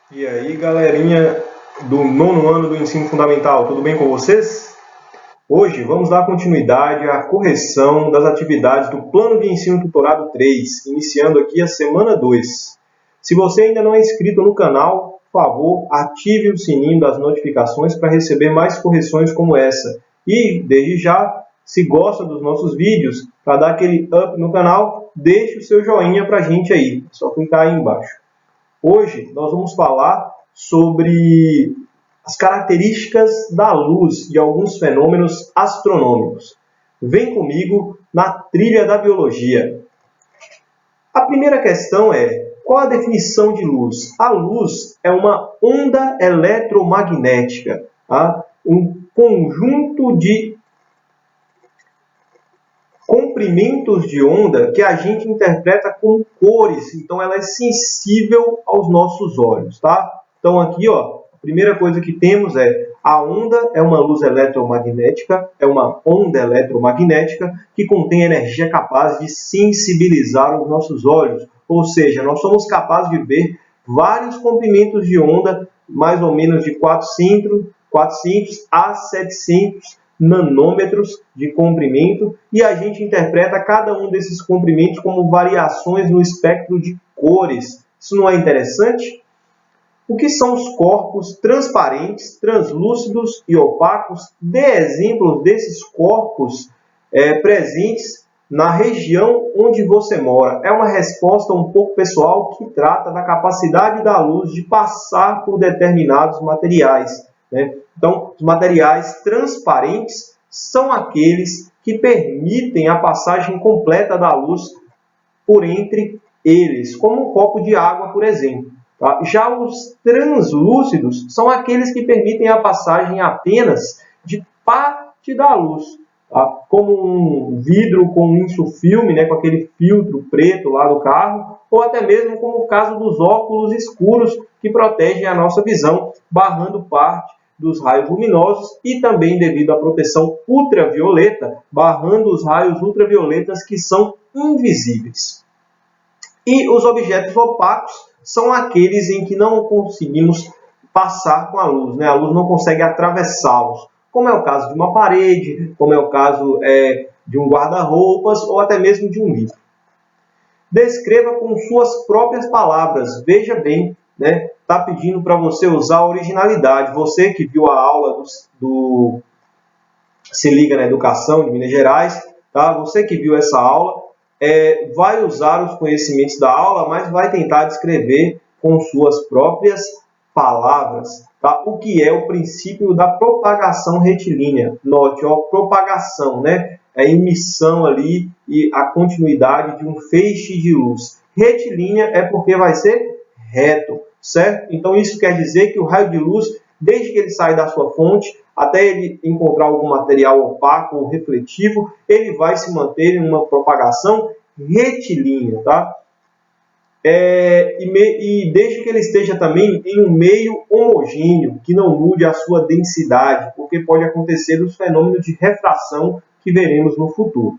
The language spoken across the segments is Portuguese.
E aí, galerinha do nono ano do ensino fundamental, tudo bem com vocês? Hoje vamos dar continuidade à correção das atividades do Plano de Ensino Tutorado 3, iniciando aqui a semana 2. Se você ainda não é inscrito no canal, por favor, ative o sininho das notificações para receber mais correções como essa. E, desde já, se gosta dos nossos vídeos, para dar aquele up no canal, deixe o seu joinha para a gente aí. É só clicar aí embaixo. Hoje nós vamos falar sobre as características da luz de alguns fenômenos astronômicos. Vem comigo na trilha da biologia. A primeira questão é: qual a definição de luz? A luz é uma onda eletromagnética, tá? Um conjunto de comprimentos de onda que a gente interpreta com cores, então ela é sensível aos nossos olhos, tá? Então aqui, ó, a primeira coisa que temos é a onda é uma luz eletromagnética, é uma onda eletromagnética que contém energia capaz de sensibilizar os nossos olhos, ou seja, nós somos capazes de ver vários comprimentos de onda, mais ou menos de 400 a 700 nanômetros de comprimento, e a gente interpreta cada um desses comprimentos como variações no espectro de cores. Isso não é interessante? O que são os corpos transparentes, translúcidos e opacos? Dê exemplos desses corpos presentes na região onde você mora. É uma resposta um pouco pessoal que trata da capacidade da luz de passar por determinados materiais, né? Então, os materiais transparentes são aqueles que permitem a passagem completa da luz por entre eles, como um copo de água, por exemplo. Tá? Já os translúcidos são aqueles que permitem a passagem apenas de parte da luz, tá? Como um vidro com um insufilme, né, com aquele filtro preto lá do carro, ou até mesmo como o caso dos óculos escuros que protegem a nossa visão, barrando parte dos raios luminosos e também devido à proteção ultravioleta, barrando os raios ultravioletas que são invisíveis. E os objetos opacos são aqueles em que não conseguimos passar com a luz, né? A luz não consegue atravessá-los, como é o caso de uma parede, como é o caso de um guarda-roupas ou até mesmo de um livro. Descreva com suas próprias palavras. Veja bem, né? Está pedindo para você usar a originalidade. Você que viu a aula do Se Liga na Educação de Minas Gerais, tá? Você que viu essa aula, vai usar os conhecimentos da aula, mas vai tentar descrever com suas próprias palavras, tá? O que é o princípio da propagação retilínea. Note, ó, propagação, né? A emissão ali e a continuidade de um feixe de luz. Retilínea é porque vai ser reto, certo? Então isso quer dizer que o raio de luz, desde que ele sai da sua fonte até ele encontrar algum material opaco ou refletivo, ele vai se manter em uma propagação retilínea, tá? E desde que ele esteja também em um meio homogêneo, que não mude a sua densidade, porque pode acontecer os fenômenos de refração que veremos no futuro.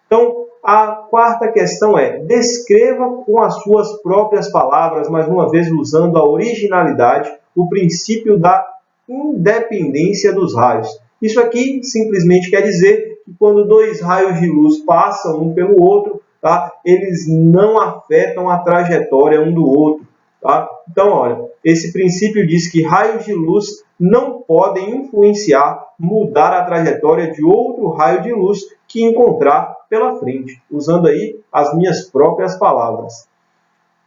Então, a quarta questão é: descreva com as suas próprias palavras, mais uma vez usando a originalidade, o princípio da independência dos raios. Isso aqui simplesmente quer dizer que quando dois raios de luz passam um pelo outro, tá, eles não afetam a trajetória um do outro. Tá? Então, olha, esse princípio diz que raios de luz não podem influenciar, mudar a trajetória de outro raio de luz que encontrar pela frente, usando aí as minhas próprias palavras.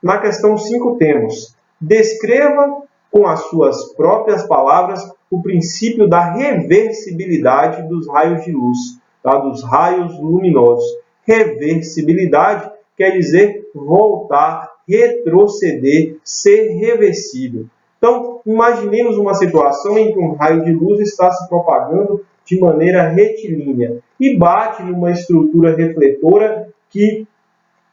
Na questão 5 temos: descreva com as suas próprias palavras o princípio da reversibilidade dos raios de luz, tá? Dos raios luminosos. Reversibilidade quer dizer voltar, retroceder, ser reversível. Então, imaginemos uma situação em que um raio de luz está se propagando de maneira retilínea e bate numa estrutura refletora que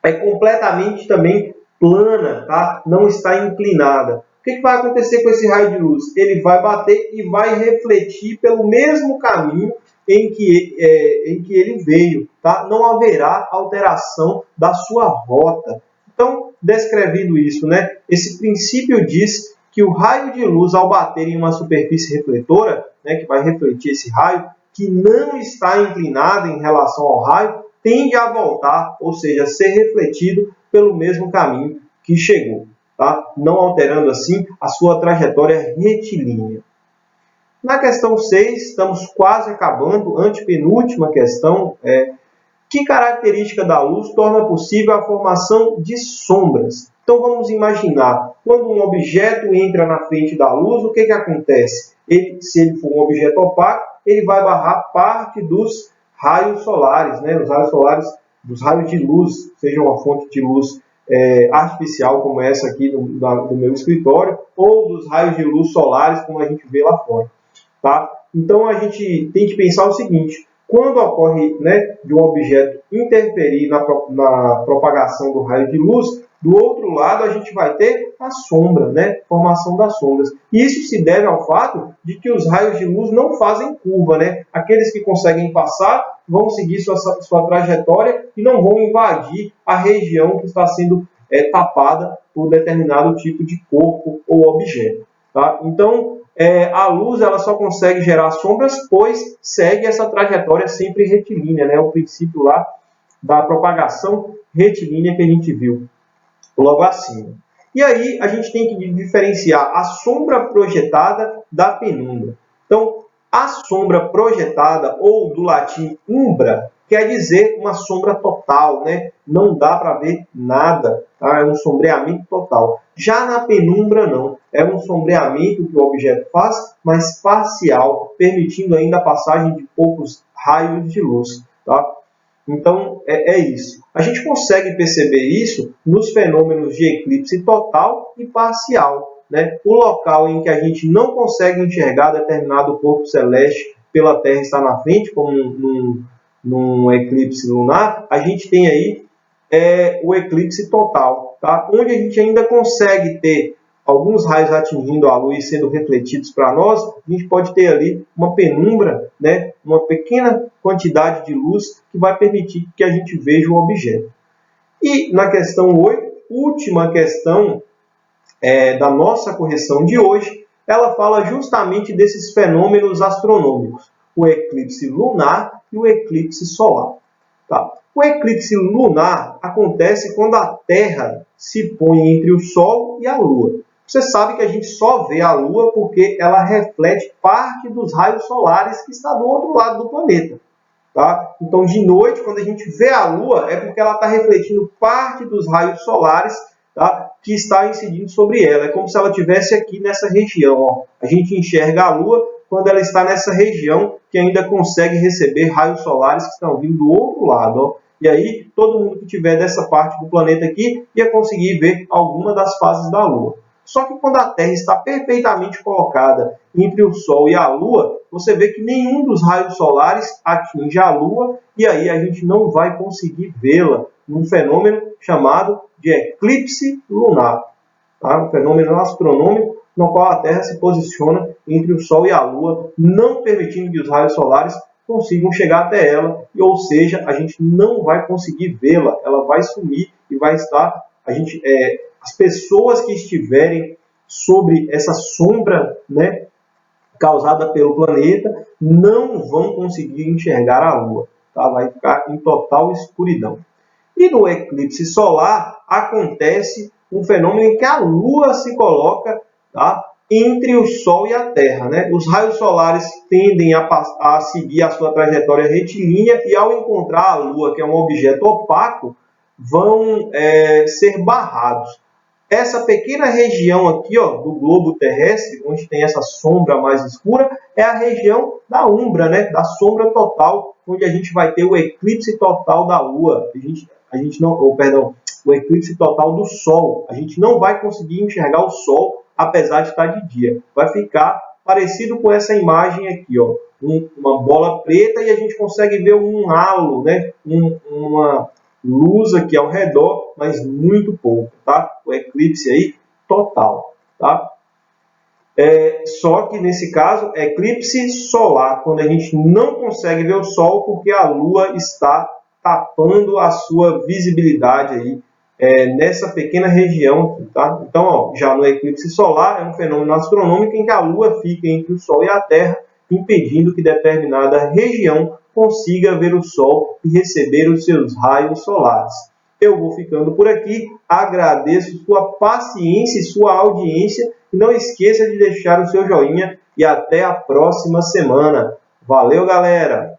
é completamente também plana, tá? Não está inclinada. O que vai acontecer com esse raio de luz? Ele vai bater e vai refletir pelo mesmo caminho em que ele veio, tá? Não haverá alteração da sua rota. Então, descrevendo isso, né? Esse princípio diz que o raio de luz, ao bater em uma superfície refletora, né, que vai refletir esse raio, que não está inclinada em relação ao raio, tende a voltar, ou seja, ser refletido pelo mesmo caminho que chegou, tá? Não alterando assim a sua trajetória retilínea. Na questão 6, estamos quase acabando, antepenúltima questão, que característica da luz torna possível a formação de sombras? Então vamos imaginar, quando um objeto entra na frente da luz, o que acontece? Se ele for um objeto opaco, ele vai barrar parte dos raios solares, né? Os raios solares, dos raios de luz, seja uma fonte de luz artificial como essa aqui do meu escritório, ou dos raios de luz solares como a gente vê lá fora. Tá? Então a gente tem que pensar o seguinte: quando ocorre, né, de um objeto interferir na propagação do raio de luz, do outro lado a gente vai ter a sombra, né, formação das sombras. E isso se deve ao fato de que os raios de luz não fazem curva, né? Aqueles que conseguem passar vão seguir sua trajetória e não vão invadir a região que está sendo tapada por determinado tipo de corpo ou objeto. Tá? Então, a luz ela só consegue gerar sombras, pois segue essa trajetória sempre retilínea, né? O princípio lá da propagação retilínea que a gente viu logo acima. E aí a gente tem que diferenciar a sombra projetada da penumbra. Então, a sombra projetada, ou do latim umbra, quer dizer uma sombra total, né? Não dá para ver nada, tá? É um sombreamento total. Já na penumbra, não. É um sombreamento que o objeto faz, mas parcial, permitindo ainda a passagem de poucos raios de luz. Tá? Então, é isso. A gente consegue perceber isso nos fenômenos de eclipse total e parcial. Né? O local em que a gente não consegue enxergar determinado corpo celeste pela Terra está na frente, como num eclipse lunar, a gente tem aí o eclipse total, tá? Onde a gente ainda consegue ter alguns raios atingindo a luz e sendo refletidos para nós, a gente pode ter ali uma penumbra, né? Uma pequena quantidade de luz que vai permitir que a gente veja o objeto. E na questão 8, última questão da nossa correção de hoje, ela fala justamente desses fenômenos astronômicos, o eclipse lunar e o eclipse solar. Tá? O eclipse lunar acontece quando a Terra se põe entre o Sol e a Lua. Você sabe que a gente só vê a Lua porque ela reflete parte dos raios solares que está do outro lado do planeta. Tá? Então, de noite, quando a gente vê a Lua, é porque ela está refletindo parte dos raios solares, tá, que está incidindo sobre ela. É como se ela estivesse aqui nessa região. Ó. A gente enxerga a Lua quando ela está nessa região que ainda consegue receber raios solares que estão vindo do outro lado. Ó. E aí, todo mundo que estiver dessa parte do planeta aqui ia conseguir ver alguma das fases da Lua. Só que quando a Terra está perfeitamente colocada entre o Sol e a Lua, você vê que nenhum dos raios solares atinge a Lua e aí a gente não vai conseguir vê-la num fenômeno chamado de eclipse lunar. Tá? Um fenômeno astronômico no qual a Terra se posiciona entre o Sol e a Lua, não permitindo que os raios solares consigam chegar até ela, ou seja, a gente não vai conseguir vê-la, ela vai sumir e vai estar... as pessoas que estiverem sobre essa sombra, né, causada pelo planeta não vão conseguir enxergar a Lua. Tá? Vai ficar em total escuridão. E no eclipse solar acontece um fenômeno em que a Lua se coloca, tá, entre o Sol e a Terra. Né? Os raios solares tendem a seguir a sua trajetória retilínea e ao encontrar a Lua, que é um objeto opaco, vão ser barrados. Essa pequena região aqui, ó, do globo terrestre, onde tem essa sombra mais escura, é a região da umbra, né? Da sombra total, onde a gente vai ter o eclipse total da Lua. O eclipse total do Sol. A gente não vai conseguir enxergar o Sol, apesar de estar de dia. Vai ficar parecido com essa imagem aqui, ó, uma bola preta e a gente consegue ver um halo, né? Uma luz aqui ao redor, mas muito pouco, tá? O eclipse aí total, tá? Só que nesse caso, eclipse solar, quando a gente não consegue ver o Sol porque a Lua está tapando a sua visibilidade aí nessa pequena região aqui, tá? Então, ó, já no eclipse solar, é um fenômeno astronômico em que a Lua fica entre o Sol e a Terra, impedindo que determinada região consiga ver o Sol e receber os seus raios solares. Eu vou ficando por aqui, agradeço sua paciência e sua audiência, e não esqueça de deixar o seu joinha, e até a próxima semana. Valeu, galera!